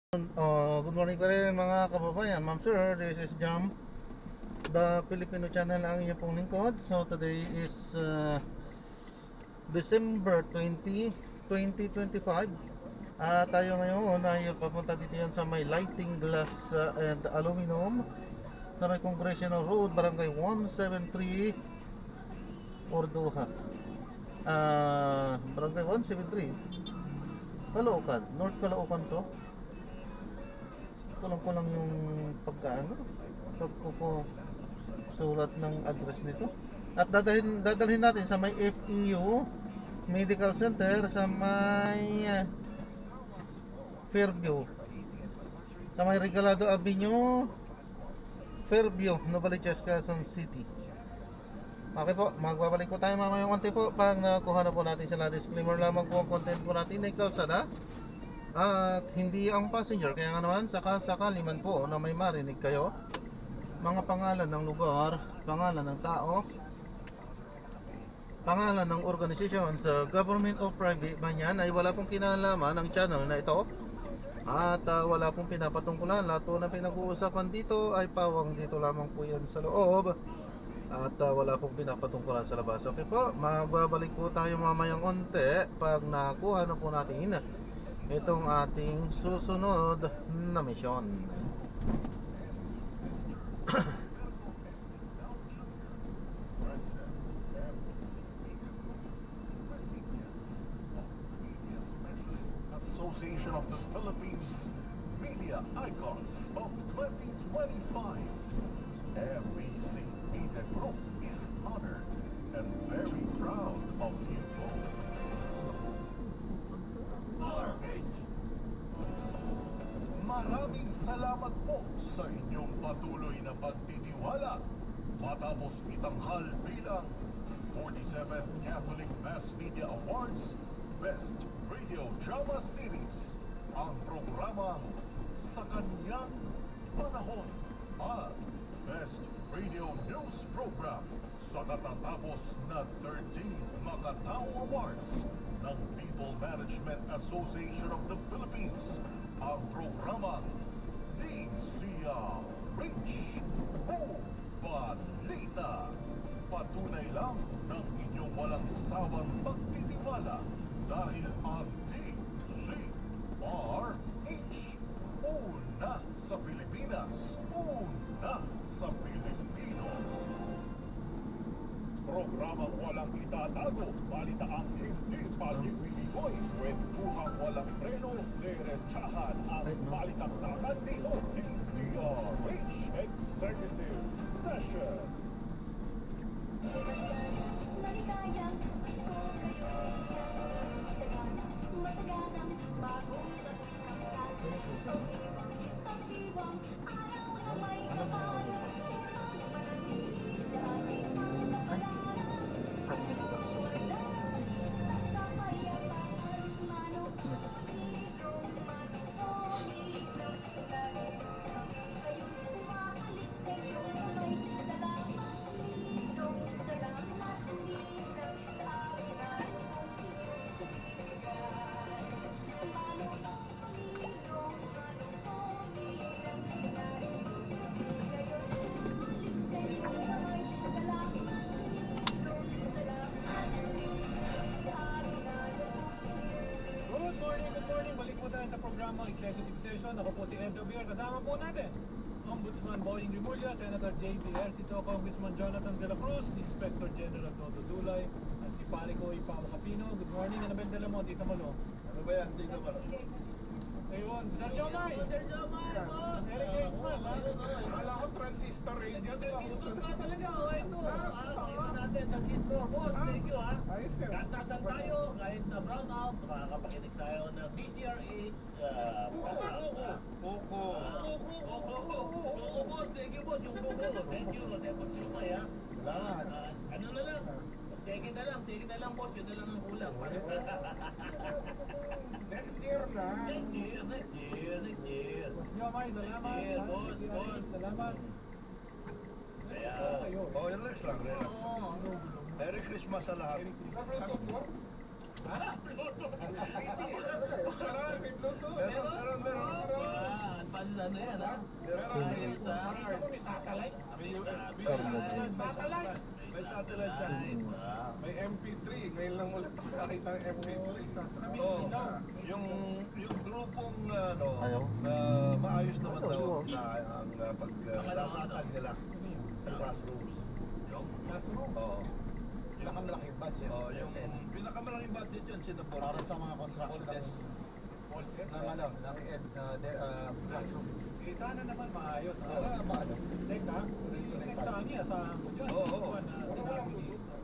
Good morning pa rin mga kababayan. Ma'am sir, this is Jam, the Filipino channel ang inyong pong lingkod. So today is December 20, 2025. Tayo ngayon ay papunta dito yan sa may lighting glass and aluminum sa may Congressional Road, Barangay 173 Orduha. Barangay 173 Caloocan, North Caloocan to. Kulang ko lang yung pagkaano pagkuko sulat ng address nito. At dadalhin natin sa may FEU Medical Center sa may Fairview, sa may Regalado Avenue, Fairview, Novaliches, Quezon City. Okay po, magbabalik po tayo mamaya konti po pag nakuha na po natin sila. Disclaimer lamang po ang content po natin ay kalsada at hindi ang passenger. Kaya nga naman sakali man po na may marinig kayo mga pangalan ng lugar, pangalan ng tao, pangalan ng organisasyon sa government o private man yan, ay wala pong kinalaman ng channel na ito. At wala pong pinapatungkulan. Lahat po na pinag-uusapan dito ay pawang dito lamang po yan sa loob. At wala pong pinapatungkulan sa labas. Okay po, magbabalik po tayo mamayang onte pag nakuha na po natin itong ating susunod na misyon. Association of the Philippines Media Icons of 2025. MBC Media Group is honored and very proud of you both. Maraming salamat po sa inyong patuloy na pagtitiwala matapos itanghal bilang 47th Catholic Mass Media Awards Best Radio Drama Series ang programang Sa Kanyang Panahon at Best Radio News Program sa natatapos na 13th Makatao Awards ng People Management Association of the Philippines ang programang DCRH o Balita. Patunay lang ng inyong walang sawang pagtitiwala dahil ang DCRH una sa Pilipinas, una sa Pilipino. Programang walang itatago, balitaang hindi pagpipiligoy, kwentuhang walang preno, diretsahan ang balitaktakan dito, DCRH Executive Session. Sa programang Executive Session, ako po si MWR. Kasama po natin Ombudsman Boying Rimulya, Senator J.B. Ercito, Congressman Jonathan De La Cruz, Inspector General Toto Dulay, at si Parico Ipao Capino. Good morning, Anabel De La Monte, Tamalo. Ano ba yan? Dito ba? Ayun, Sir Jomar! Sir Jomar! Merry Christmas! Wala ko transistor radio. Ito na talaga, ito. Araw natin, transistor. Boss, thank you ha. Kantasan tayo, kahit na brownout, makakapakinig tayo ng DCRH. Coco, boss, thank you boss, yung Coco. Thank you, Depot Sumay ha. Ano na lang, take na lang boss, yun na lang ang kulang. Next year na. Next year. Jomay, salamat. Boss. Salamat. Kaya, relax lang. Merry Christmas sa lahat. Ha? Meron. ano yan, ha? Nakita mo may satellite? Satellite! May satellite yan. May MP3. Ngayon lang ulit nakakita ng MP3. Oo. Yung grupong ano, Ayaw. maayos naman Ayaw, daw ayaw. na ang paglalatag nila sa classrooms. Classroom? Oo. Pinakamalaking budget. Oo, yung pinakamalaking budget yun, sinabor. Para sa mga construction. Ng ano, ng classroom. Eh, sana naman maayos. Para maano? Teka, next time niya sa dyan. Oo, oo. Sinabi dito.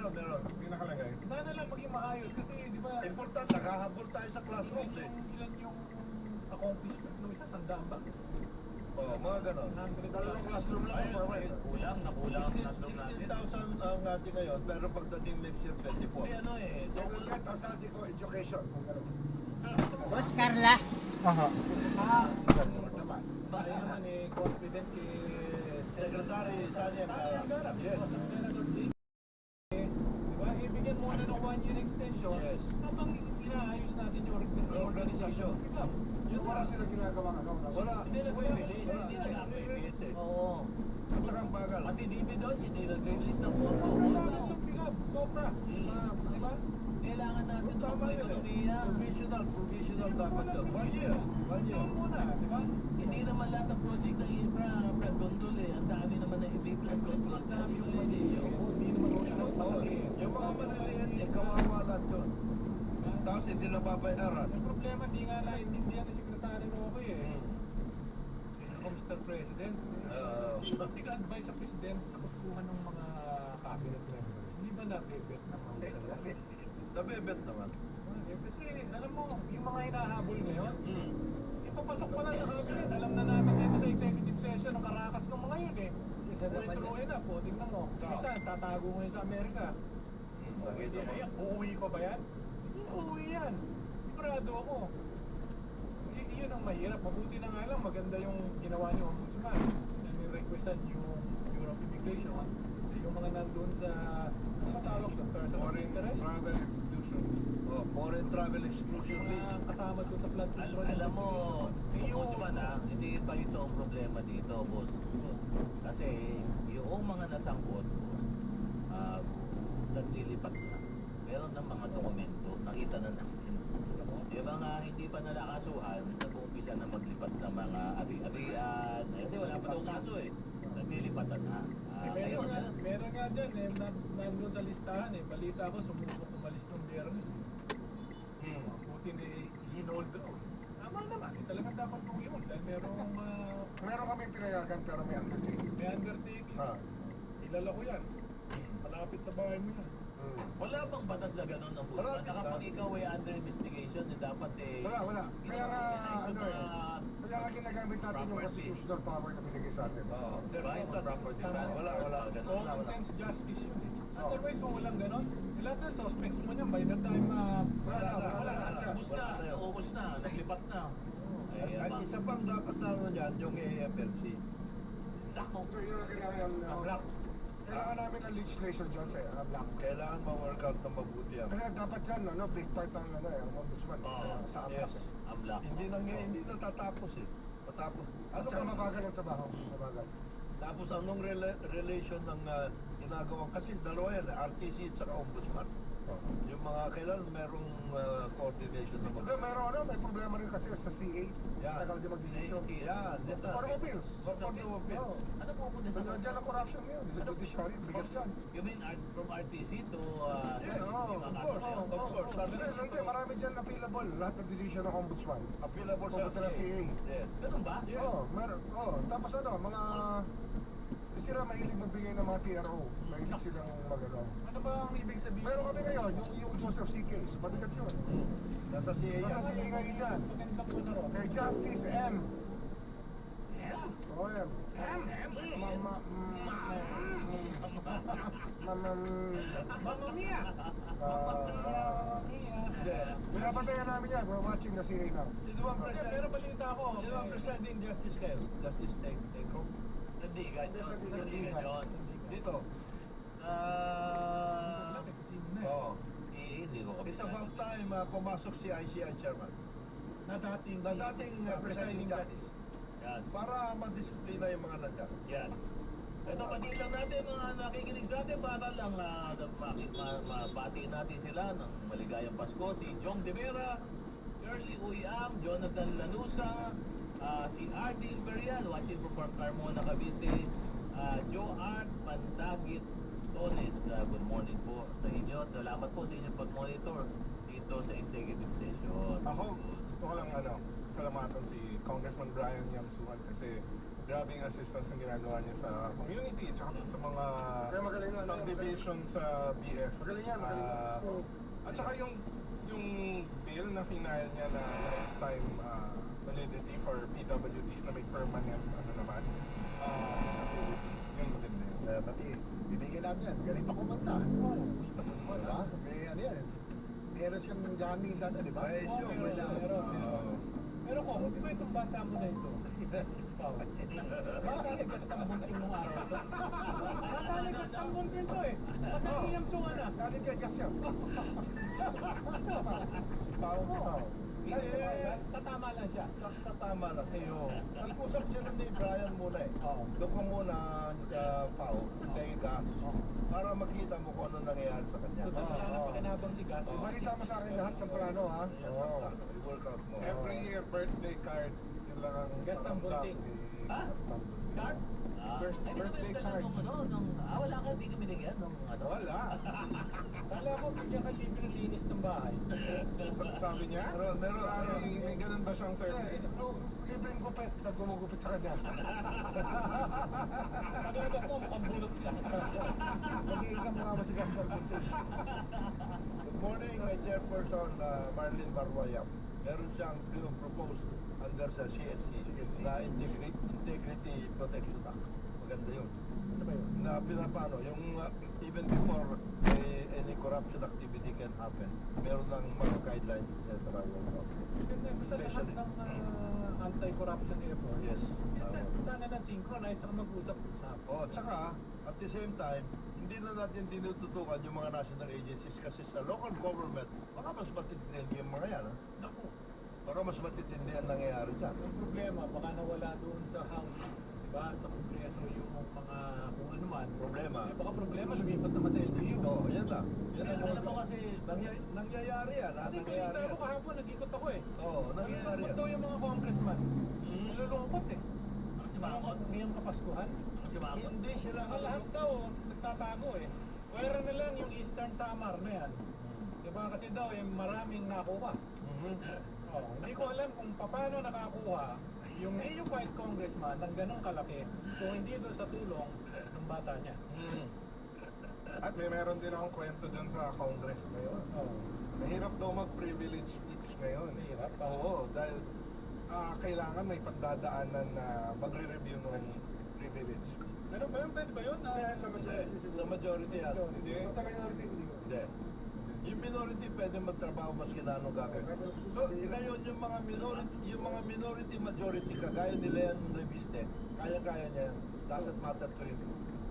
Meron. Pinakalagay. Sana lang maging maayos kasi, di ba, Importante, nakahabol tayo sa classrooms eh. ilan yung accomplishment ng isa, tandaan ba? Oo, mga ganon. 100 Dalawang classroom lang ang provide. Nakulang ang classroom natin. 16,000 ang natin ngayon, pero pagdating next year, 24. Kasi ano eh, They will get authority for education. Boss Carla. Aha. Bahay naman eh, confident Secretary Daniel. Yes. Diba, ibigyan muna ng 1-year extension Yes. habang inaayos natin yung organisasyon. Yun wala sila ginagawa ano. Wala. Hindi na hindi na napipit eh. Oo. At saka ang bagal. Pati DB doon, hindi nag-release ng photo. Kailangan ng pilab, sobra. Diba? Kailangan natin ito Tama may yun ekonomiya. Provisional dapat yun. 1 year. 1 year. Ito muna, diba? Hindi naman lahat ng project ng infra, flood control eh. Ang dami naman na hindi flood control. Ang dami yung mali. Hindi naman ulit malaki. Yung mga maliliit, eh, kawawa lahat yun. Tapos hindi na babayaran. Yung problema, hindi nga naintindihan ni Secretary Roque eh. Ako, Mr. President, tika-advise sa President sa pagkuha ng mga cabinet members. Hindi ba na-bebet na mga Nabebet naman. Kasi, alam mo, yung mga hinahabol ngayon, ipapasok pa lang sa cabinet. Alam na natin dito sa executive session ang karakas ng mga yun eh. Tuloy-tuloy na po, tingnan mo. Isa, tatago ngayon sa Amerika. Pwede na yan. Uuwi pa ba yan? Hindi uuwi yan. Sigurado ako. Yun ang mahirap. Mabuti na nga lang, maganda yung ginawa ni Ombudsman. Nag-requestan yung Bureau of Immigration. Yung mga nandun sa, ano tawag sa person of interest? Travel exclusion. Oh, foreign travel exclusion list. Mga kasama doon sa flood control. Alam mo, Ombudsman hindi pa ito ang problema dito, boss. Kasi yung mga nasangkot, naglilipat na. Meron ng mga dokumento, nakita na natin. Yung mga hindi pa nalakasuhan, nag-uumpisa na maglipat ng mga abi-abian. Kasi wala pa daw kaso eh. Naglilipatan na. Meron nga dyan eh, nandun sa listahan eh. Balita ko, sumubok umalis ng Biyernes. Putin eh, hinold daw. Tama naman, eh, talagang dapat mong i-hold. Dahil merong, Meron kami pinayagan pero may undertaking. may undertaking. Ah. Kilala ko yan. Malapit sa bahay mo yan. Wala bang batas na gano'n ng boss? Wala. Na kapag ikaw ay under investigation, dapat eh... Wala. Kaya nga, ano eh. na- Kaya nga ginagamit natin yung Property. constitutional power na binigay sa atin. Oo. Right of property. Wala. Common sense justice yun eh. Otherwise, kung walang ganon, lahat ng suspects mo niyan by the time Wala na. Ubus na, ubus na, naglipat na. At isa pang dapat na ano dyan, yung AFLC. Nako. So yun ang kailangan kailangan namin ng legislation dyan sa black. Kailangan ma-work out na mabuti yan. Kaya dapat yan, ano, big part ng ano, ang ombudsman sa Yes. ABLAC. Ang black. Hindi natatapos eh. Matapos. Ano ka mabagal ang trabaho? Mabagal. Tapos anong relation ng ginagawang kasi dalawa yan, RTC at saka ombudsman. Yung mga kailan merong coordination na Hindi, may problema rin kasi sa CA. Yan. Tagal di mag-decision. Yan. Court of Appeals. Court of Appeals. Oo. Ano po po Pero dyan ang corruption yun. Sa judiciary, bigas yan. You mean from RTC to... Yes, of course. Of course. Hindi, marami dyan appealable. Lahat ng decision ng ombudsman. Available sa Pupunta ng CA. Yes. Ganun ba? Yes. Oo, meron. Oo, tapos ano, mga... Sila mahilig magbigay ng mga TRO. Mahilig silang magano. Ano ba ang ibig sabihin? Meron kami ngayon, yung Joseph C. Case. Balikat yun. Nasa CA yan. Nasa CA ngayon yan. Magandang po na ron. Kay Justice M. Oh, M. Mamma mia! Pinapatayan namin yan. We're watching the CA now. Pero balita ko, Sino ang presiding justice kayo? Justice Teko? Nandigan yun. Nandigan yun. Dito. Ah... Oo. Hindi ko It's kabisa. about time pumasok si ICI chairman. na dating presiding judges. Yan. Para madisiplina yung mga nandiyan. Yan. Ito, pati lang natin mga nakikinig sa atin para lang mabati natin sila ng maligayang Pasko. Si Jong De Vera, Curly Uyang, Jonathan Lanusa, si R.D. Imperial, watching from Carmona, Cavite, Joe Art, Pandagit, Tones, good morning po sa inyo. Salamat po sa inyong pag-monitor dito sa executive session. Ako, gusto ko lang salamatan si Congressman Brian Yamsuan kasi grabing assistance ang ginagawa niya sa community tsaka sa mga subdivision sa BF. Magaling yan, at saka yung bill na final niya na lifetime validity for PWDs na may permanent naman yung maganda yun. Pati, bibigyan namin yan. Galing pa kumanta. Diba? May ano yan. Meron siyang jamming data, di ba? Pero kung, di ba itong bata mo na ito? Bata nagkastang bunting nung araw ito. Bata nagkastang bunting ito eh. Pagkakiyam sunga na. Galing kay Kasyam. Tao. Tatama lang siya. Tatama na sa'yo. Nag-usap sila ni Brian muna eh. Doon ka muna sa Pao, kay Gas, para makita mo kung ano nangyayari sa kanya. Wala na pakinabang si Gas. Balita mo sa akin lahat ng plano, ha? I-work out mo. Every year, birthday card, yun lang ang Gastang bunting. Ha? Card? Birthday card. Wala ka, hindi ka binigyan nung ano? Wala. Kala ko, bigyan ka libre ng linis ng bahay. Sabi niya? Meron May ganun ba siyang service? Libreng gupit sa gumugupit sa kanya. Paglagot mo, mukhang bulot ka. Mag-iingam nga masigas sa buntis. Good morning, my chairperson, Marlene Barwayam. Meron siyang pinopropose under sa CSC na Integrity Protection Act. Maganda yun. Ano ba yun? Na pinapano, yung even before any corruption activity can happen, meron ng mga guidelines, etc. Sa lahat ng anti-corruption effort, Yes. sana na synchronize ang mag-usap-usap. Oh, tsaka, at the same time, hindi na natin tinututukan yung mga national agencies kasi sa local government, baka mas matitindi yung mga yan. Naku, Baka mas matitindi ang nangyayari dyan. yung problema, baka nawala doon sa House, diba, sa Kongreso yung mga kung ano man. Problema. Eh, baka problema, lumipat naman sa LGU. Oo, yan lang. Yan Yan, ang alam mo kasi, nangyayari yan. Hindi, Nangyayari nakita yan. ko kahapon, nag-ikot ako eh. Oo, nangyayari Ba't yan. daw yung mga congressman? Nalulungkot eh. si Bakot? Ngayong kapaskuhan. Si Bakot? Hindi sila Ang lahat daw, nagtatago eh. Pwera na lang yung Eastern Samar na yan. Diba kasi daw, yung maraming nakuha. Oh, hindi ko alam kung paano nakakuha yung neophyte congressman ng ganong kalaki kung hindi doon sa tulong ng bata niya. At meron din akong kwento dyan sa Congress ngayon. Oh. Mahirap daw mag-privilege speech ngayon. Mahirap? Oo, dahil kailangan may pagdadaanan na magre-review ng privilege speech. Pero ba yun? Pwede ba yun? Sa majority yan. Hindi. Sa minority, hindi. Hindi. Yung minority pwede magtrabaho maski na anong gagawin. So, ngayon yung mga minority majority kagaya nila yan reviste, kaya-kaya niya yan. Doesn't matter to him.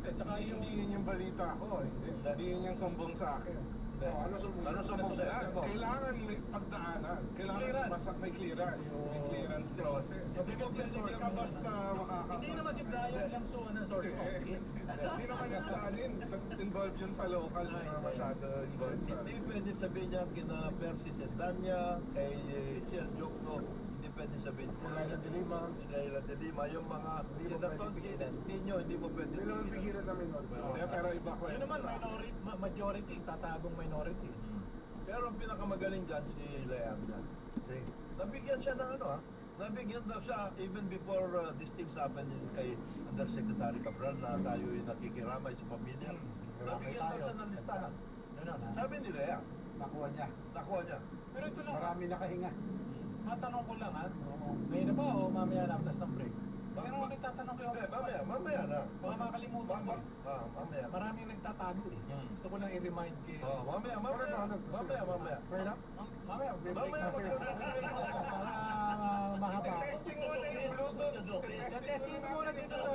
At saka yung... Hindi yun yung balita ko. Hindi yun yung sumbong sa akin. Hindi. Ano sumbong sa akin? Kailangan may pagdaanan. Kailangan Clearance. may clearance. May clearance process. Hindi ka Hindi ka basta makakapag... Hindi naman si Brian lang so na sort of. Hindi naman yung saalin. Involved yun sa local. Masyado involved sa... Hindi pwede sabihin niya kina Percy Sendanya, kay Sir Jokno, hindi pwede sabihin kay Laila de Lima, yung mga senator ninyo, hindi mo pwede. Hindi naman pigilan namin nun. Pero iba ko Yun naman, majority, tatagong minority. Pero ang pinakamagaling dyan, si Leam dyan. Nabigyan siya ng ano nabigyan daw siya even before these things happened kay Undersecretary Cabral na tayo yung nakikiramay sa pamilya. Nabigyan daw siya ng listahan. Sabi ni Leam, Nakuha niya. nakuha niya. Pero ito lang, Marami nakahinga. matanong ko lang ha, ngayon na ba o mamaya na after ng break? Pero bakit tatanong kayo? Mamaya na. Baka makalimutan ko. Mamaya. Maraming nagtatago eh. Gusto ko lang i-remind kayo. Mamaya. Fair enough? Mamaya, break Mamaya, na kayo. Para mahaba. Testing muna dito sa...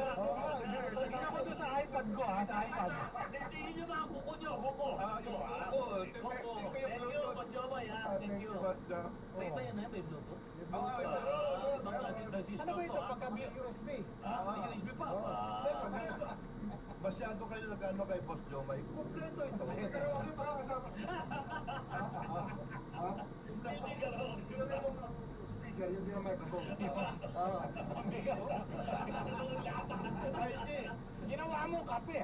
Hindi ako doon sa iPad ko sa iPad. Testingin nyo mga kuko nyo, kuko. Yung kuko. Kuko. Jomay, ha? Thank you. May ba yan, ha? May Bluetooth? Ano ba ito? Pagka-USB? USB pa. Masyado kayo nag-ano kay Boss Jomay. Kompleto ito. Pero ano pa kasama? Speaker, yung di na microphone. IG, ginawa mo kape.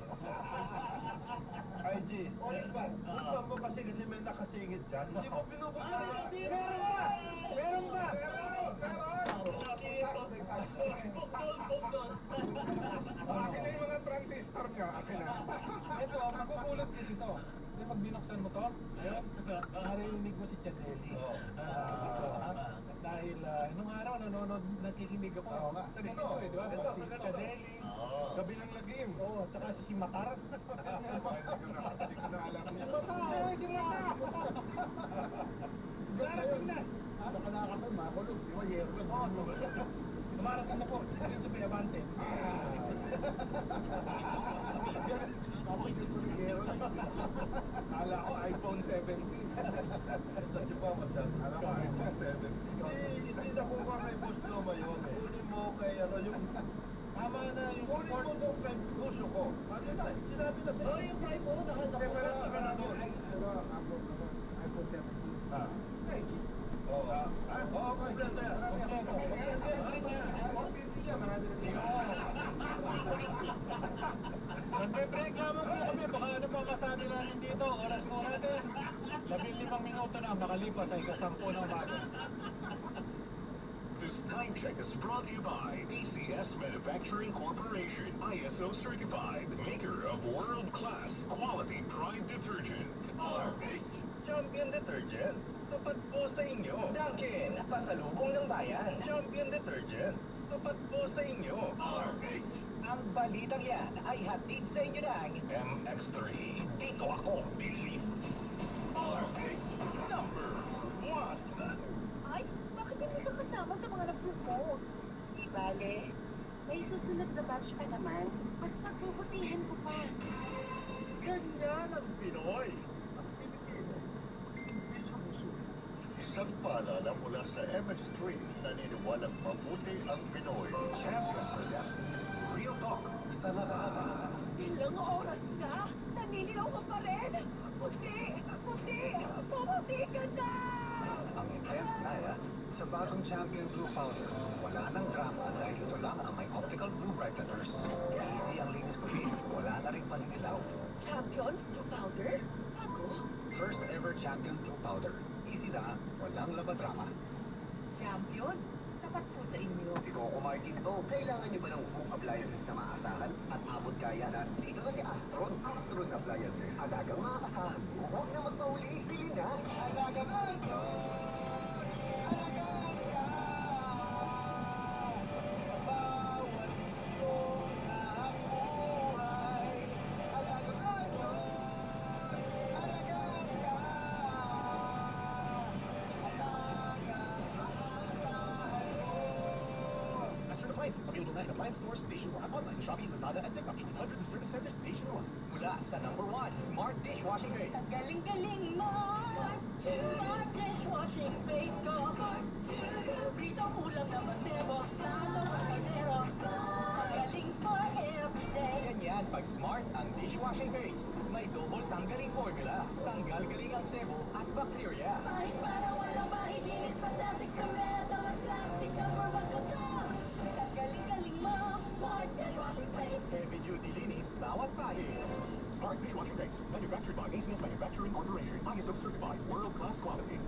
IG, gusto mo kasi may nakasingit dyan. Hindi mo pinupuksan. Meron ba? Meron ba? Akin na yung mga transistor niya. Akin na. Ito, magpupulot din ito. Kasi pag binuksan mo to, ayun, narinig mo si Chadeli. Dahil nung araw nanonood, nakikinig ako. Oo nga. Sa ganito eh, di ba? Ito, Si sa ganito. Chadeli. Gabi ng lagim. Oo, at saka si Matar. Hindi ko na alam. Matar! Si Matar! Darating na! Baka nakakapag makulog. Di ba, yero? Dumarating na po. Dito pa Yabante. Kala ko iPhone 17. Sa Japan, masyad. Kala ko iPhone 17. Hindi na kuha kay Boss Loma yun eh. Kunin mo kay ano yung... Tama na yung... Kunin mo doon kay Gusto ko. Ano na? Sinabi na sa'yo. Yung Prime mo, Pero ka na doon. iPhone 17. Ah. Oo. Oo, kompleto yan. Nagpe-reklamo po kami. Baka ano pang kasabi namin dito. Oras mo natin. 15 minuto na makalipas ay kasampu ng umaga. This time check is brought to you by ACS Manufacturing Corporation, ISO certified, maker of world-class quality Pride detergent. Champion Detergent. Tapat po sa inyo. Dunkin, pasalubong ng bayan. Champion Detergent. Tapat po sa inyo. Ang balitang yan ay hatid sa inyo ng MX3. Dito ako, Billy. Number 1. Ay, bakit hindi ka kasama sa mga nag-propose? Di bale, may susunod na batch pa naman. Mas pagbubutihin ko pa. Ganyan ang Pinoy. Isang paalala mula sa MX3, naniniwalang mabuti ang Pinoy. Champion for that. Real talk. Ilang oras na? Naniligaw ka pa rin? Puti! Puti! Pumuti ka na! ang intense Naya sa bagong Champion Blue Powder. Wala nang drama dahil ito lang ang may optical blue bright letters. Easy ang linis ko din. Wala na rin paninilaw. Champion? Blue powder? Ako? First ever Champion Blue Powder. Easy na, walang labadrama. Champion? Tapat po sa inyo. Ikaw kumain dito, kailangan niyo ba ng home appliances na maasahan at abot kaya na dito na si Astron. Astron Appliances. Adagang maaasahan mo. Huwag na magpauli. Bili na. Adagang Astron. Available na in appliance stores nationwide. Online, Shopee, Lazada, and TikTok. Hundreds of service centers nationwide. Mula sa number 1, Smart Dishwashing Base. Ang galing-galing mo! Smart dishwashing base ko. Prito ulam na matero. Lalo sa matero. Galing for everyday. Ganyan pag Smart ang dishwashing base. May double tanggaling formula. Tanggal galing ang sebo at bacteria. Kahit para wala mahihilig fantastic sa metal at plastic na for magkata. Ang galing-galing mo! Smart dishwashing base. Heavy duty linis, bawat pahit. Smart Dishwashing Base, manufactured by ACS Manufacturing Corporation, ISO certified, world-class quality.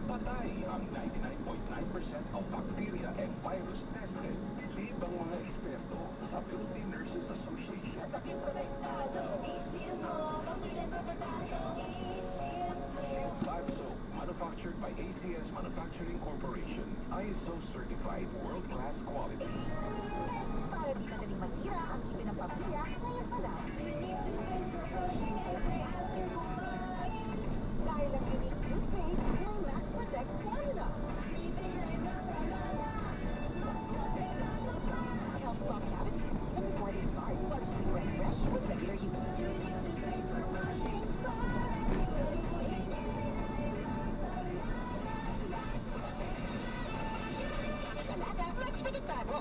Patay ang 99.9% of bacteria and virus tested. Believe ang mga eksperto sa Philippine Nurses Association. Five soap, manufactured by ACS Manufacturing Corporation, ISO certified, world-class quality. Para di madaling masira ang ipin ng pamilya, ngayon pa lang.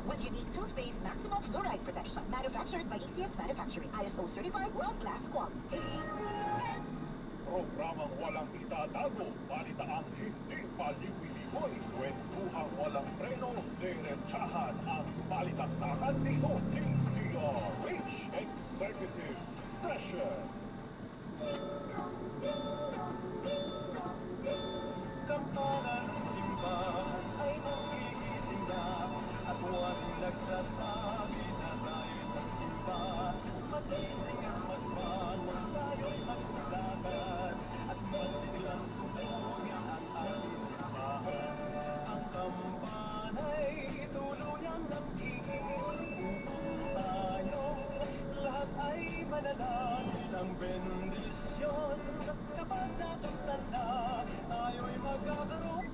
with unique toothpaste maximum fluoride protection. Manufactured by ECS Manufacturing. ISO certified world-class quality. Programang walang itatago, balitaang hindi paliwiliboy, kwentuhang walang preno, diretsahan ang balitaktakan dito, DZRH Executive Session. Kampana ng simbahan ay nagigising na at waring nagsasabi na tayo'y magsimba. Matising ang magbangon, tayo'y magsalakad at masilang tumuloy ang ating simbahan. Ang kampana'y tuluyang nagigising upang tayong lahat ay manalangin ng bendisyon. Kapag natusan na, tayo'y magkakaroon.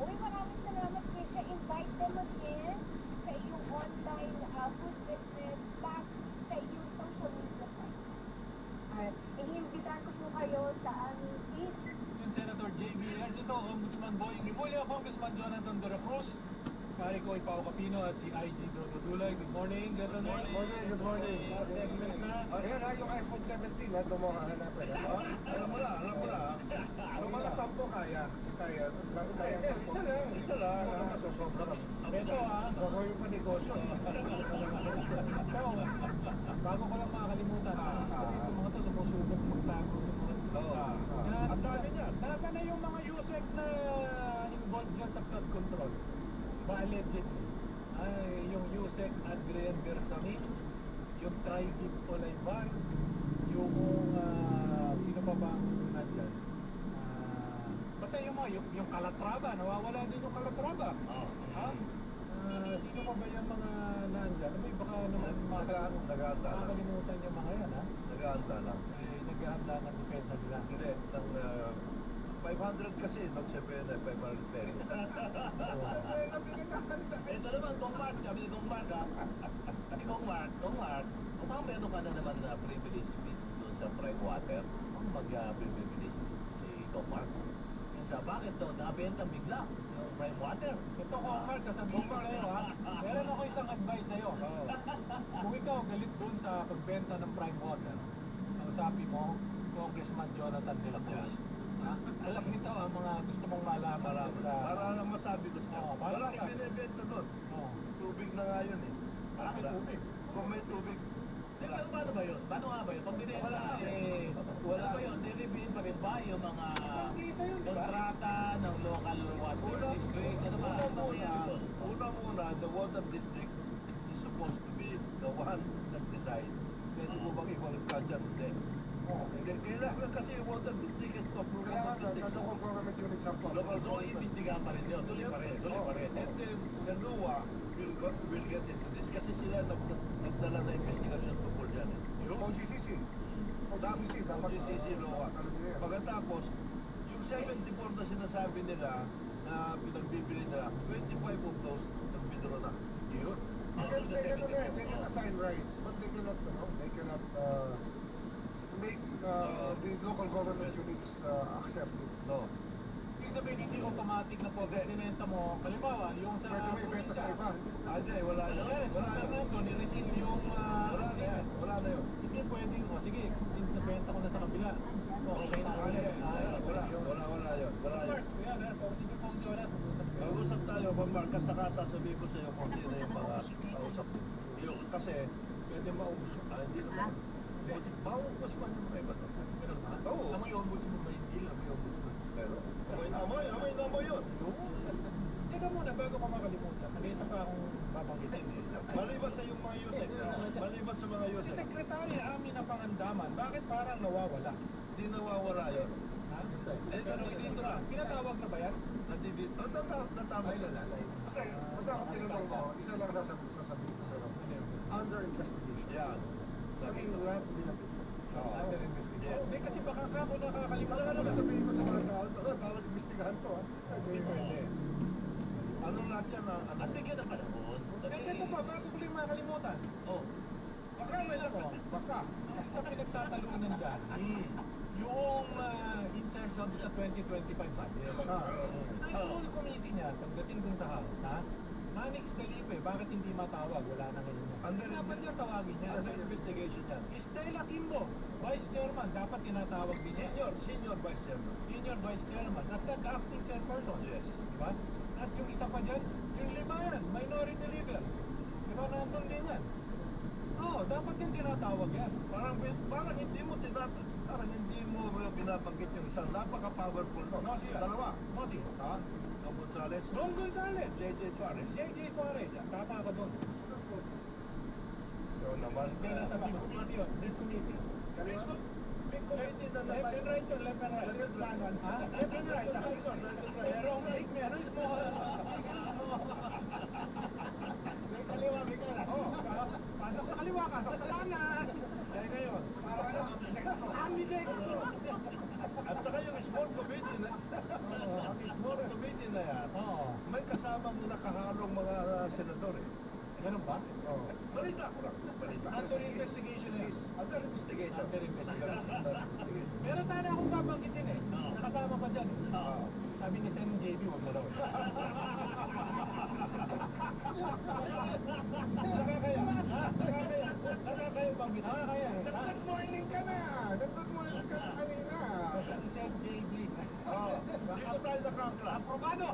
Uy, maraming salamat Krisha. Invite them again sa iyong online food business back sa iyong social media site. At iniimbitahan ko po kayo sa aming feed. Yung Senator J.B. Ercito, Ombudsman Boying Rimulya, Congressman Jonathan De La Cruz, pare ko ay Pao Capino at si IG Dodo Dulay. Good morning, Good morning. Good morning. Segment na. Ayan ha, yung iPhone 17 ha, doon mo hahanapin ha. Alam mo na. Yung mga 10 kaya. Kaya. Isa lang. Ito ha. Ako yung panegosyo. Ito, bago ko lang makakalimutan ha. Itong mga to sumusubok magtago ng mga Ang dami niya. Nasa na yung mga USEC na involved dyan sa flood control? Allegedly. Ay, yung USEC Adrian Bersami, yung Tri-Gib Olayban, yung sino pa bang nandyan? Basta yung Calatrava, nawawala din yung Calatrava. Ha? Sino pa ba yung mga nandyan? May baka naman makakalimutan yung mga yan, ha? Nag-aanta lang. Ay, naghahanda ng depensa nila. Hindi, ng 500 kasi, mag-7 na 500 pesos. Ito naman, Dong Mark, sabi ni Dong Mark, ha? Si Dong Mark, mukhang meron ka na naman na privilege speech doon sa prime water. Ang mag-privilege si Dong Mark. Kaya bakit daw, nakabenta bigla yung prime water? Ito ko, Mark, sasabihin ko sa'yo, ha? Meron ako isang advice sa'yo. Kung ikaw galit doon sa pagbenta ng prime water, ang sabi mo, Congressman Jonathan De La Cruz. Ha? Alam nito ang mga gusto mong malaman. Para lang masabi ko siya. Para Wala lang. binibenta doon. Tubig na nga yun eh. Bakit tubig? Kung may tubig, Pero paano ba yun? Paano nga ba yun? Pag binenta, Wala wala ba yun? Nilibin pa rin ba yung mga kontrata ng local water district? Ano ba? Una, the water district is supposed to be the one that decides. Pwede mo bang ibalik ka dyan? Hindi. Kailangan kasi yung water district is to approve Kailangan the district. local government units ang Local So, imbestigahan pa rin yun. Tuloy pa rin. And then, the NUA will get into this. Kasi sila nagdala na investigation tungkol dyan. OGCC. OGCC, dapat OGCC, NUA. Pagkatapos, yung 74 na sinasabi nila na pinagbibili nila, 25 of those nag-withdraw na. Yun. They can assign rights, but they cannot make the local government units accept it. No. Ibig sabihin, hindi automatic na po binenta mo. Halimbawa, yung sa Pwede mo ibenta sa iba. Ajay, wala na. Wala na yun. Nireceive yung... Wala na yun. Hindi pwedeng, sige, nabenta ko na sa kabila. Okay na. Wala yun. Wala yun. Kuya, sige po, Jonas. Mag-usap tayo, pagmarka saka sasabihin ko sa iyo kung sino yung mga kausap mo. Yung, kasi, pwede maubos. Hindi naman. Maubos man yung mga iba. Oo. Amoy ombudsman ba hindi? Amoy ombudsman. Pero, amoy yun. Teka muna, bago ka makalimutan. Nalito pa akong babanggitin. Maliban sa yung mga Yusek. Maliban sa mga Si Yusek. Secretary Amin na Pangandaman, bakit parang nawawala? Hindi nawawala yun. Ha? Pero dito na. Pinatawag na ba yan? Nandito. Natama sila. Basta kung tinanong mo, isa lang sasabihin ko sa'yo. Under investigation. Yan. Sabihin lahat binabit. Under investigation. Hindi kasi baka ka mo nakakalimutan. Wala naman sabihin ko sa mga tao, bawat investigahan to ha. Hindi pwede. Ano lahat yan na? At bigyan ng panahon. Ito pa, bago ko lang makalimutan. Oh. Baka may ako, baka. Basta pinagtatalunan dyan. Yung insertion sa 2025 budget. Ang full committee niya, pagdating dun sa House, ha? Manix Felipe, bakit hindi matawag? Wala na ngayon yan. Dapat niya tawagin niya. Under investigation yan. Estela Kimbo, Vice Chairman, dapat tinatawag din niya. Senior Vice Chairman. Senior Vice Chairman, at acting chairperson. Yes. Diba? At yung isa pa dyan, yung lima yan, minority leader. Diba nandun din yan? Oo, dapat yung tinatawag yan. Parang hindi mo binabanggit yung isang napaka-powerful. No, siya. Dalawa. Modi. Ha? Don Gonzales. Don Gonzales. J.J. Suarez. J.J. Suarez. Tama ka doon. So naman. Hindi na sabihin. Committee yun. This committee. Big committee na naman. Left and right yun. Left and right. Ha? Left and right. Pero meron mo. May kaliwa, may kaliwa. Oo. Pasok sa kaliwa ka. Pasok sa kanan. Kaya ngayon. At saka yung small committee na yan, may kasamang nakahalong mga senador eh. Ganun ba? Oo. Balita ko lang. Balita. Under investigation is. Under investigation. Under investigation. Meron tayo akong babanggitin eh. Nakasama pa dyan. Sabi ni Sen JB, huwag na daw. Nakakaya banggit. Good morning ka na. Good morning ka na kanina. Sen JB. Dito tayo sa Kangkla. Aprobado.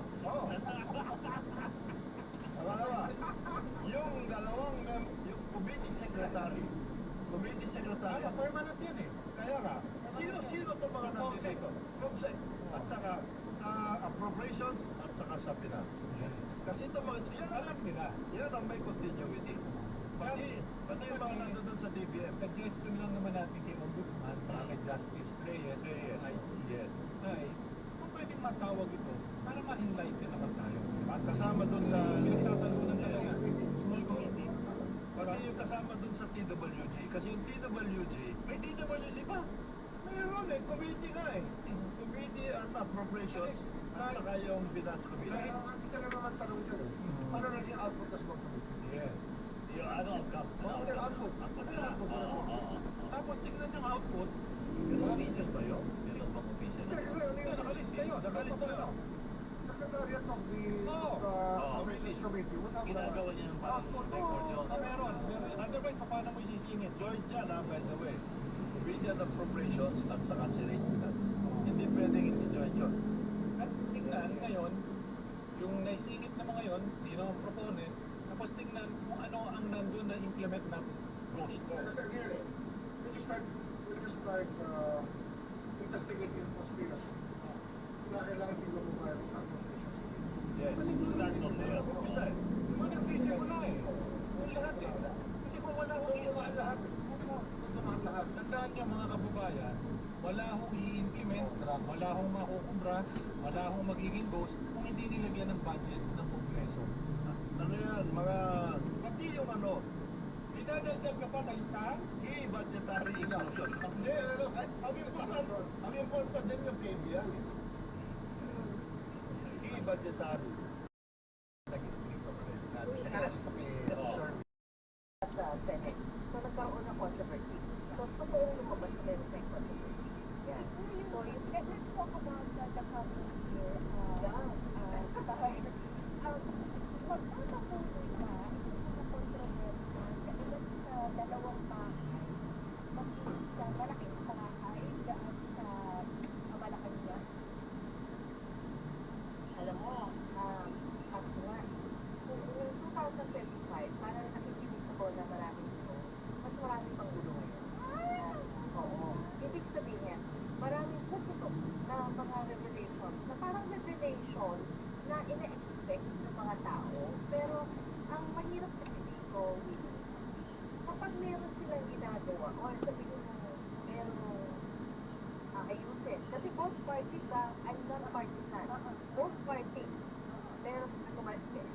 Pangalawa, yung yung committee secretary. Permanent yan eh. Kaya nga, sino itong mga nandito? Comsec. At saka appropriations at saka sa finance. Kasi itong mga, Alam nila. yan ang may continuity. Pati yung mga nandun sa DBM. Suggestion lang naman natin kay Ombudsman, kay Justice Reyes, Yes. ay kung pwedeng matawag ito para ma-enlighten naman tayo. At kasama dun sa Pinagtatalunan talaga. Small committee. pati yung kasama dun sa TWG. Kasi yung TWG, may TWG pa. Mayroon eh, committee nga eh. Committee on Appropriations at saka yung Finance Committee. Isa na naman tanong dyan eh. Ano naging output ng small committee? Yes. Yung ano, Output. Tapos tingnan yung output, official ba yun? Meron bang official? nakalista yun. Nakalista yun. Secretariat of the Appropriations Committee. Wala ba? Ginagawa niya ng parang record yun. Meron. Otherwise, paano mo isisingit? Joint yan by the way. Committee on Appropriations at saka Senate Finance. Hindi pwedeng hindi joint yun. At tingnan ngayon, yung naisingit na mga yun, sino ang proponent, tapos tingnan kung ano ang nandun na implement na ghost law. When you start investigating conspiracy, kailangan siguro mo kayo sa Appropriations Committee. Yes. Start from there. Umpisa eh. Mag-isip mo na eh. Kung lahat eh. Kasi kung wala akong iiwan lahat, Tutumaan lahat. tandaan niyo mga kababayan, wala akong i-implement, wala akong makukumbra, wala akong magiging ghost kung hindi nilagyan ng budget ng Kongreso. Ano yan, mga, pati yung ano, Idadagdag ka pa na listahan? budgetary inclusion. Hindi, ang important din yung KBL. Budgetary. Sa Senate. So, nagkaroon ng controversy. So, totoong lumabas na meron tayong controversy. Yan. So, Let's talk about the couple here. Magtatapuloy ba itong mga kontrobersya sa ilan sa dalawang bahay maging sa malaking bahay daan sa Malacanang? Alam mo, ako nga, kung 2025, parang nakikinig ako na maraming ito, mas marami pang gulo ngayon. Oo. Ibig sabihin, maraming puputok na mga revelations, na parang revelation na ina-expect ng mga tao. Pero, ang mahirap kasi dito, kapag meron silang ginagawa, or sabihin mo, merong ayusin. Kasi both parties, I'm not a partisan. Both parties, meron,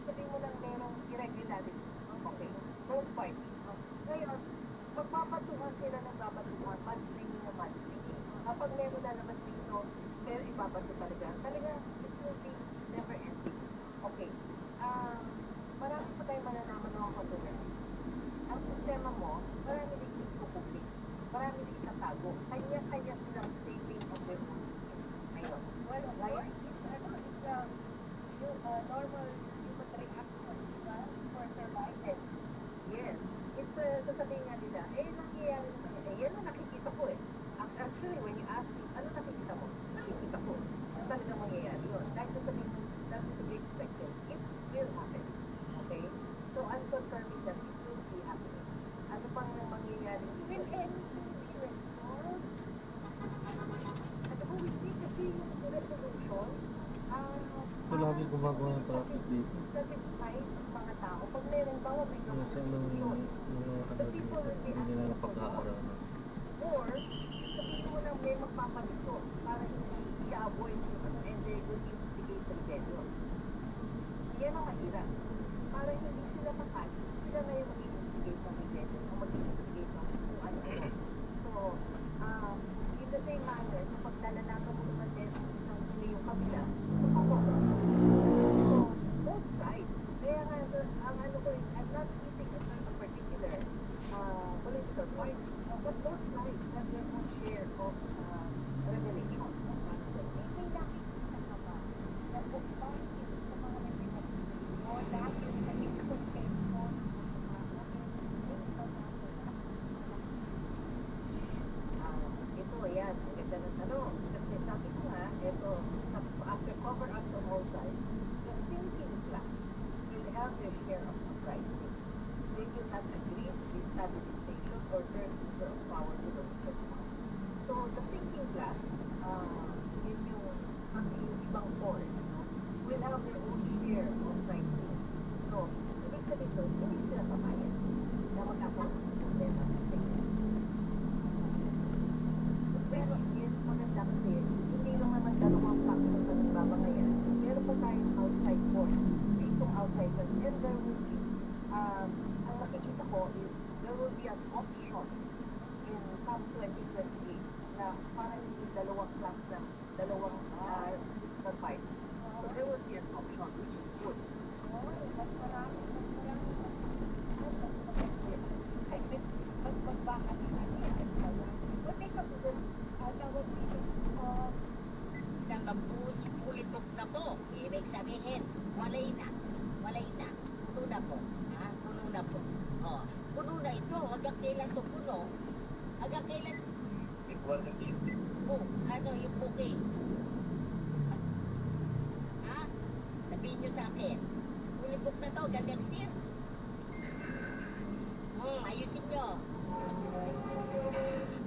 sabihin mo lang merong irregularity. Okay? Both parties. Ngayon, magpapatuhan sila ng babatuhan, monthly na monthly. Kapag meron na naman dito, pero ibabato talaga. Talaga, it will be never ending. Okay. Marami pa tayong malalaman ng mga kontroversi. Ang sistema mo, marami din ikupublik. Marami din itatago. Kanya-kanya silang saving of their own. Ayun. Well, right? It's yung normal human reaction sa sasabihin nga nila, nangyayari naman yan. Yan ang nakikita ko eh. Actually, when you ask me, ano nakikita mo? Nakikita ko. Talagang mangyayari yun. Dahil sasabihin mo, that's to be expected. It will happen. Okay? So, I'm confirming that it will be happening. Ano pang mangyayari? Will anything be resolved? At kung hindi kasi yung resolution, So, lagi gumagawa ng traffic dito. satisfy ang mga tao. Pag meron ba, may Nasa anong mga dito, hindi nila napag-aaralan. Or, sabihin mo na may magpapalito para hindi i-avoid yung and they will instigate the rebellion. Yan ang mahirap. Para hindi sila makali, sila na yung mag-instigate ng rebellion o mag-instigate ng kung ano-ano. So, in the same manner, kapag lalalaman mo naman din ng yung kabila, ako. So, both sides. Kaya nga, ang ano ko is, I'm not eating a particular political party, but both sides have their own share of revelation. May nakikita ka ba na kung bakit sa mga nagpapalito o dahil sa misconception ng mga tao, may pagkakita Ito, yan. Ganda ng tanong. Kasi sabi ko nga, ito, after cover up on all sides, the thinking class will have their share of uprising. They will not agree with stabilization or transfer of power to the weaker one. So, the thinking class, yun yung ibang force, will have their own share of rising. So, ibig sabihin doon, hindi sila papayag na magkakaroon ng problema sa thinking. Pero yes, maganda kasi hindi lang naman dalawang factor sa nagbabangayan. Meron pa tayong outside force. Ditong outside force. And there will be, ang makikita ko is, there will be an option in come 2028 na parang hindi dalawang class na, dalawang fight. So there will be an option which is good. mas marami. I think, mas magbakas na niya. What they have to do, tawag dito, Nangambus, fully booked na po. Ibig sabihin, walay na. Puno na po. Puno na po. Puno na ito. Hanggang kailan ito puno? Hanggang kailan? Ano yung booking? Sabihin nyo sa akin. Fully booked na to. Hanggang next year. Ayusin nyo.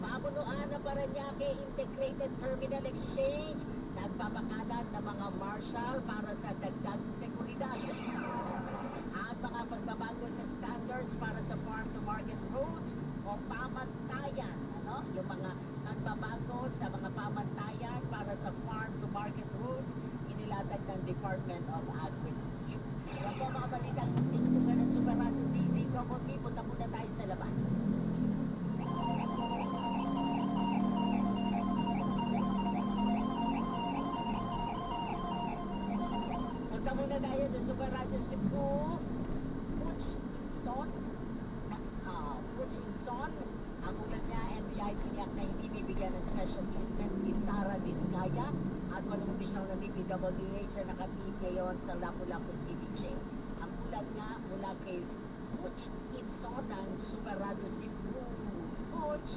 Pamunuan na Parañaque Integrated Terminal Exchange, nagpapakalat ng mga marshal para sa dagdag seguridad. At mga pagbabago sa standards para sa farm-to-market routes o pamantayan. Yung mga pagbabago sa mga pamantayan para sa farm-to-market routes, inilatag ng Department of Agriculture. Yan po mga balitang tingtugan ng Superato TV. Komodi, punta muna tayo sa labas. Punta muna tayo sa Superato Cebu. Puchinson. Ang ulat niya, NBI tiniyak na hindi bibigyan ng special treatment si Sara Vizcaya at walang opisyal ng DPWH na nakatingin ngayon sa Lapu-Lapu CBJ. Ang ulat nga mula kay Puchinson ng Superato Cebu. Puch!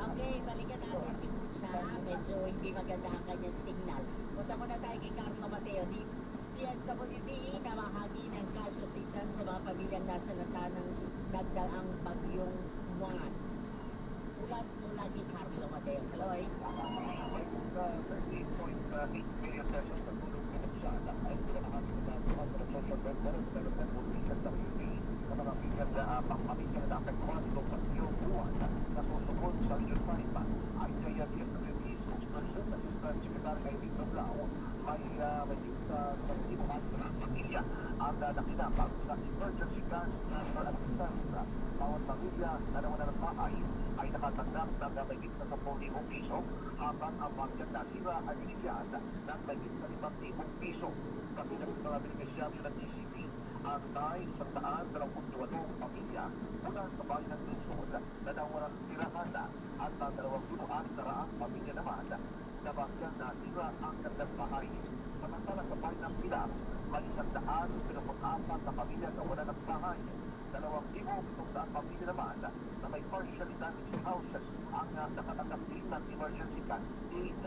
Okay, balikan natin si Pucha. Medyo hindi maganda ang kanyang signal. Punta muna tayo kay Carlo Mateo. DSWD na mahagi ng cash assistance sa mga pamilyang nasa nata ng nagdaang bagyong Juan. Ulat mula kay Carlo Mateo. Hello, 38.8 million pesos na tulong pinagsyala ay pinakakami na sa social welfare and development provision WP sa mga bigan na pangpamilya na apektuhan itong bagyong Juan na susukod sa Region 5 ay kaya DSWD spokesperson Assistant Secretary Irene Doblao may sa pagsimuhan sa pamilya ang nakinabang sa emergency gas transfer assistance. Bawat pamilya na nawala ng bahay ay nakatanggap ng mahigit na 10,000 piso habang ang bagyang nasira ay binigyan ng mahigit na 5,000 piso. Kabilang sa mga benepisyaryo ng DCP at ay 128 pamilya mula sa bayan ng Luzon na nawalang tirahan at 2,600 pamilya naman na bagyang natira ang kanilang bahay. Samantala sa bayan ng Pilar, may 104 na pamilya na wala ng bahay. 2,700 pamilya naman na may partially damaged houses ang nakatanggap din ng emergency cash aid.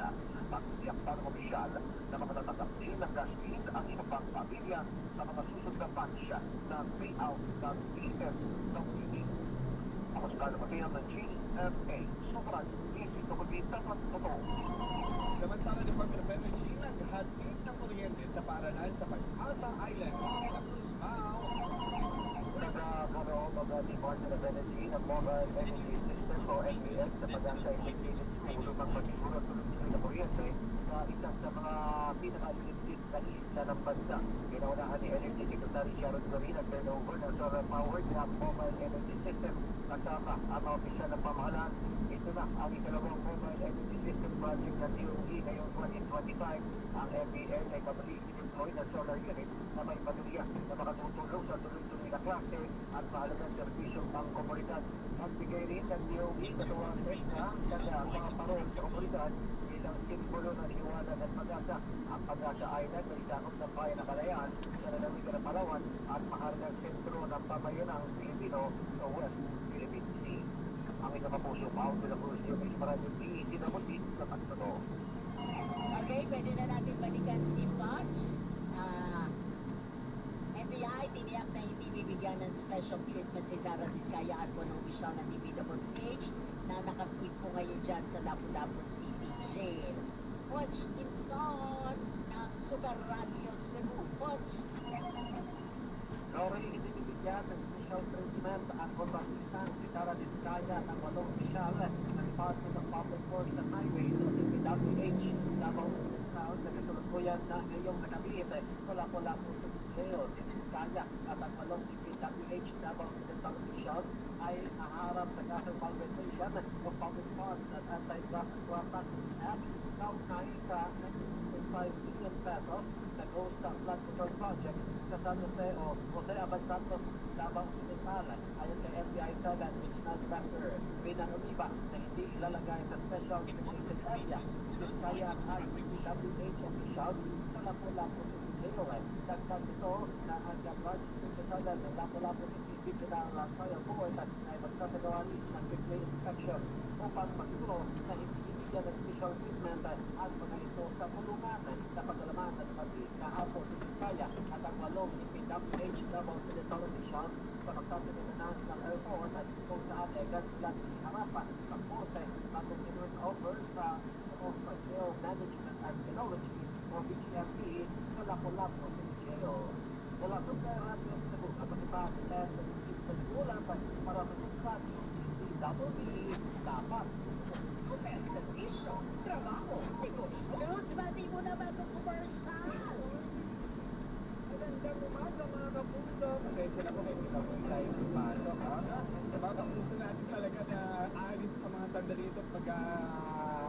Pagsiyak pa ng opisyal na makatatanggap din ng cash aid ang iba pang pamilya sa mga susunod na batch na payout ng DSWD. Ako sa kalamatin ng GMA, Superad, DSWD, dapat totoo. Samantala, Department of Energy naghatid ng kuryente sa paaralan sa Pag-asa Island. Mga Cruz, Nagkaroon ng Department of Energy ng Mobile Energy System o MBS sa Pag-asa Integrated School upang magsiguro tuloy-tuloy na kuryente sa isa sa mga pinaka-electric na isa ng bansa. Pinaunahan ni Energy Secretary Sharon Gorina ang turnover ng solar-powered na Mobile Energy System kasama ang mga opisyal ng pamahalaan. Ito na ang ikalawang Mobile Energy System project ng DOE ngayong 2025. Ang MBS ay pabalik i-deploy ng solar unit na may panuya na makatutulong sa tuloy-tuloy na klase at mahalagang serbisyong pang komunidad. Nagbigay rin ng DOE katuwang extra sa mga parol sa komunidad bilang simbolo ng liwanag at pag-asa. Ang Pag-asa Island ay sakop ng bayan ng Kalayaan sa lalawigan ng Palawan at mahalagang sentro ng pamayanang Pilipino sa West Philippine Sea. Ang ikapapuso, Paul de la Cruz, yung Ismaradyo, Sinamutin sa Pagsato. Okay, pwede na natin balikan si Fox. NBI, tiniyak na hindi bibigyan ng special treatment si Zara Vizcaya at punong opisyal ng DPWH na nakasweep po ngayon dyan sa Lapu-Lapu City Jail. Watch Inson ng Super Radio Cebu. Watch! Rory, ibibigyan ng special treatment ang kontrabisang si Zara Vizcaya ng 8 opisyal ng Department of Public Works and Highways o DPWH. Davao South na kasalukuyan na ngayong nakabit wala po sa jail. Si Vizcaya at ang 8 DPWH Davao Occidental officials ay naharap sa kasong malversation of public funds at Anti-Graft Act kaugnay sa 9.5 billion pesos na goes sa flood control project sa San Jose o Jose Abad Santos, Davao Occidental. Ayon kay FBI 7 Regional Director Binang Oliva na hindi ilalagay sa special designated area. Vizcaya at DPWH officials sa Lapu-Lapu City Jail. Dagdag ito na ang branch superintendent ng Lapu-Lapu City Regional Fire Board ay magsasagawa rin ng weekly inspection upang masiguro na hindi bibigyan ng special treatment at mga ito sa pulungan sa pagalaman at pati na apo si Vizcaya at ang 8 DPWH Davao Occidental officials sa magsasabihan ng airport at kung saan ay agad sila harapan sa pose bagong in-turn over sa Office of Jail Management and Technology o BGMP sa Lapu-Lapu City Jail. Mula sa Radio Cebu at ang iba at nagsimulan para sa radio DWD dapat Super Servicio, Trabaho, Negosyo. Cruz, bati mo na ba itong commercial? Magandang umaga mga kapuso. Pasensya na po kayo hindi ako tayo pumasok. Sa mga kapuso natin talaga na alis sa mga tanda dito pag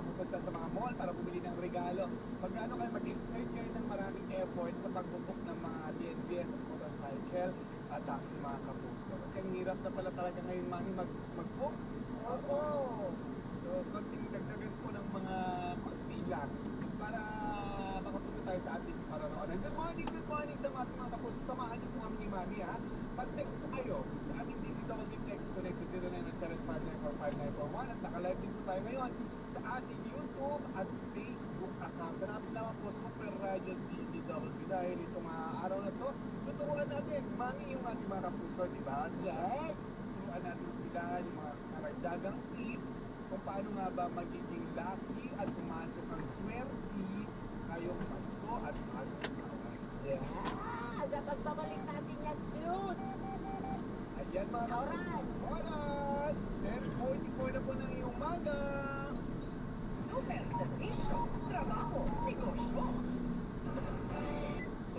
pupunta sa mga mall para bumili ng regalo. Pagkano kayo mag-exert kayo ng maraming effort sa pagbubuk ng mga DNBS at motorcycle at aking mga kapuso. Kasi ang hirap na pala talaga ngayon mami mag-book. Opo! So, konting dagdagan po ng mga pagbilang para makapunta tayo sa ating paranoon. Good morning sa mga kapuso. Samahan niyo po kami ni Mami ha. Pag-text po kayo sa aming DCWD text connect to 0997-594-5941 at nakalive din po tayo ngayon sa ating YouTube at Facebook account. Hanapin naman po Super Radio DCWD dahil itong araw na to, tuturuan natin Mami yung ating mga kapuso, di ba? Yes! Tuturuan natin sila yung mga karagdagang tips kung paano nga ba magiging lucky at pumasok ang swerte ngayong Pasko at Pag-uwi. Yeah! Sa pagbabalik natin yan, Cruz! Ayan mga oras! 10:44 na po ng iyong umaga! Super Servicio, Trabaho, Negosyo. So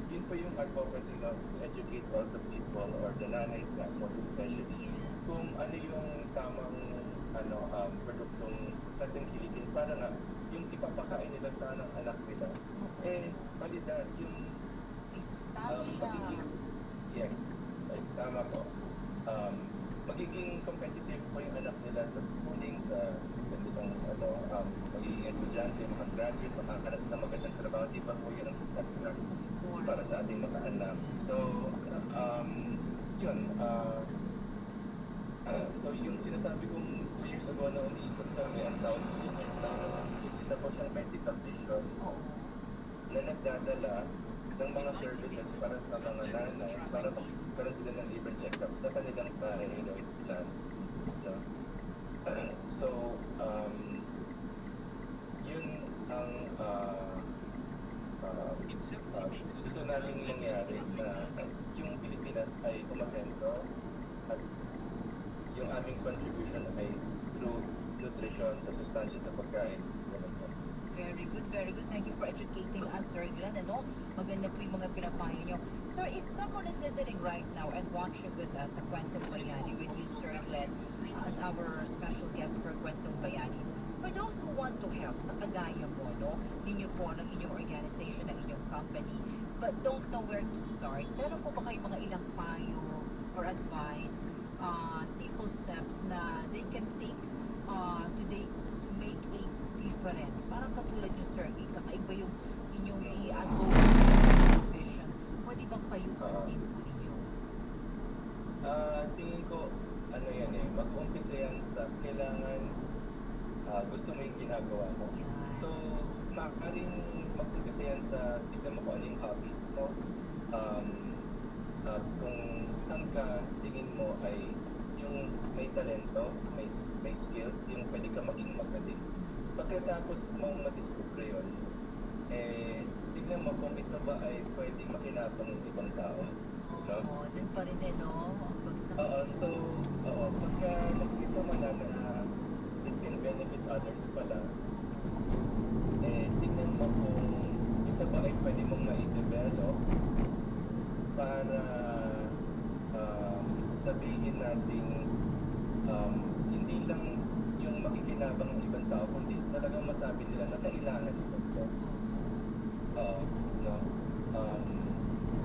yun po yung our purpose to educate all the people or the nanay most especially kung ano yung tamang produktong patangkilikin para nga yung ipapakain nila sa anak nila eh validad yung Yes, ay, tama po. Magiging competitive po yung anak nila sa schooling, sa ganitong magiging estudyante, mga graduate, makakalap na magandang trabaho, di ba po yun ang success para sa ating mga anak. So, yun, so yung sinasabi kong 2 years ago na umiikot kami ang South isa po siyang medical vision na nagdadala ng mga services para sa mga nanay, para magkaroon sila ng libre check-up sa kanilang thyroid gland. So, yun ang gusto namin mangyari na yung Pilipinas ay umasento at yung aming contribution ay through nutrition sa sustansya sa pagkain. Very good, very good. Thank you for educating us, Sir Glenn. Ano? Maganda po yung mga pinapayo nyo. So, if someone is listening right now and watching with us sa Kwentong Bayani with you, Sir Glenn, as our special guest for Kwentong Bayani, for those who want to help, sa kagaya mo, no? Ninyo po ng inyong organization, ng inyong company, but don't know where to start, meron po ba kayo mga ilang payo or advice, simple steps na they can take today to make a difference? Parang katulad yung Sir, kakaiba yung inyong i-advocate vision. Pwede bang payusin po ninyo? Tingin ko, mag-umpisa yan sa kailangan gusto mo yung ginagawa mo. So, maaaring mag-umpisa yan sa tignan mo kung ano yung hobby mo. Kung saan ka tingin mo ay yung may talento, may skills, yung pwede ka maging magaling. Pagkatapos mong madiscover yun, tignan mo kung ito ba ay pwede makinabang ng ibang tao. No? Oo, dun pa rin no? Pagka nakikita mo na it can benefit others pala, tignan mo kung ito ba ay pwede mong ma-develop para sabihin natin hindi lang yung makikinabang ng ibang tao, kundi talagang masabi nila na kailangan ito.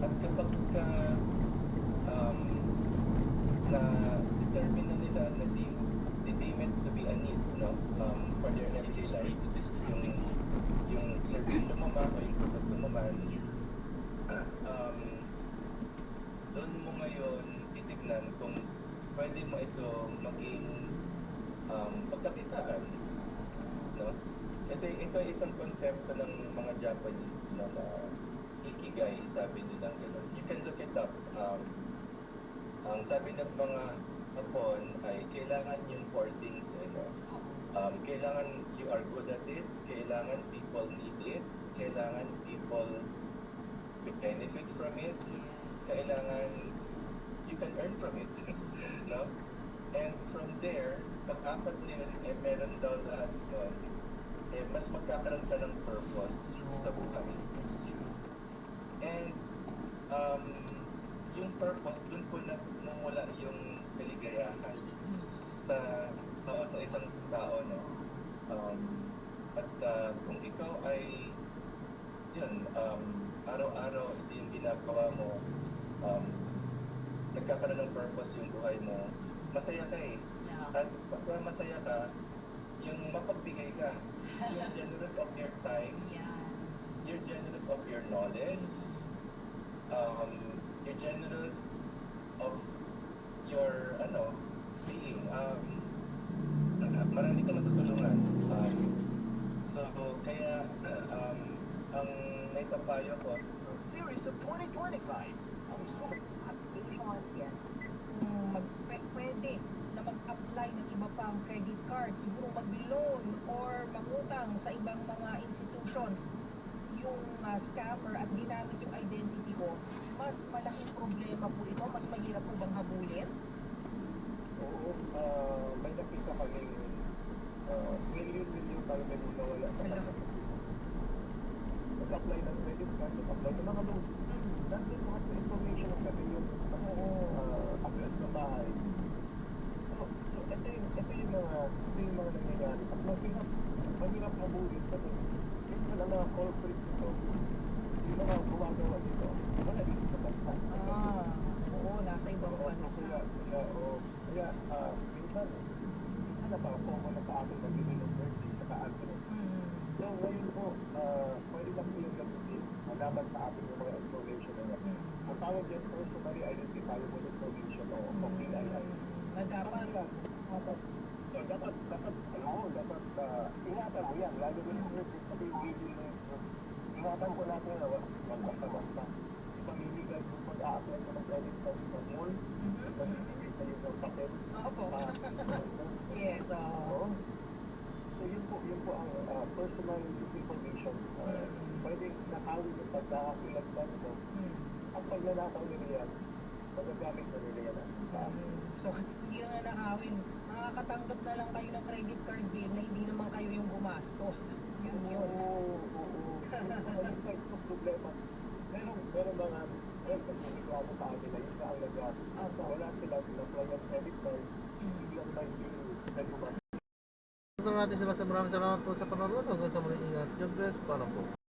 At kapag na-determine na nila na they deem it to be a need, for their everyday life, yung servisyo mo man o yung produkto mo man, doon mo ngayon titignan kung pwede mo ito maging pagkakitaan. No? Ito ay isang konsepto ng mga Japanese na ikigai, sabi nilang gano'n. You can look it up. Ang sabi ng mga Hapon ay kailangan yung 4 things. Kailangan you are good at it, kailangan people need it, kailangan people benefit from it, kailangan you can earn from it. No? And from there, pag-apat nila meron daw lahat doon, mas magkakaroon ka ng purpose sa buhay. And yung purpose, dun po namula yung kaligayahan sa isang tao, no? Kung ikaw ay araw-araw ito yung ginagawa mo, nagkakaroon ng purpose yung buhay mo, masaya ka eh. At pagka masaya ka, yung mapagbigay ka, you're generous of your time, you're generous of your knowledge, you're generous of your being. Marami ka matutulungan. So kaya ang naipapayo ko, Series of 2025. At yan, pwede na mag-apply ng iba pang credit card, siguro mag-loan or mangutang sa ibang mga institutions, yung scammer at ginamit yung identity ko, mas malaking problema po ito, mas mahirap po bang habulin? Oo, may nakita kaming million parang may nawala sa kanya. Nag-apply ng credit card, nag-apply ng mga loan. Nandun lahat ng information ng sabi yung address ng bahay. So ito yung mga nangyayari. At mahirap habulin kasi minsan ang mga culprits nito, yung mga gumagawa dito, common na sa ating mag-living of birthday sa address. So ngayon po, pwede lang po yung gamitin laban sa ating yung mga information na yan. Ang tawag dyan personally identifiable information o PII. Dapat So dapat ingatan mo yan, lalo na yung sabi yung video na yun. Ingatan ko natin na basta. Pamimigay kung mag-a-apply ka ng credit card sa mall, pamimigay sa'yo ng papel. Opo. Yes, Oo. So yun po ang personal information. Pwede nakawin yung pagkakakilag ba nito. Ang pagnanakaw nila yan, magagamit na nila yan. So, hindi na nakawin. Nakakatanggap na lang kayo ng credit card bill na hindi naman kayo yung gumastos. Yun. Oo. Ayun pa yung problema. Meron mga reklamo sa akin na yun na ang nag-gastos. Wala silang in-apply ng credit card. Biglang na hindi nag-umas. Ito natin sila sa maraming salamat po sa panonood. Hanggang sa muli, ingat. God bless. Paalam po.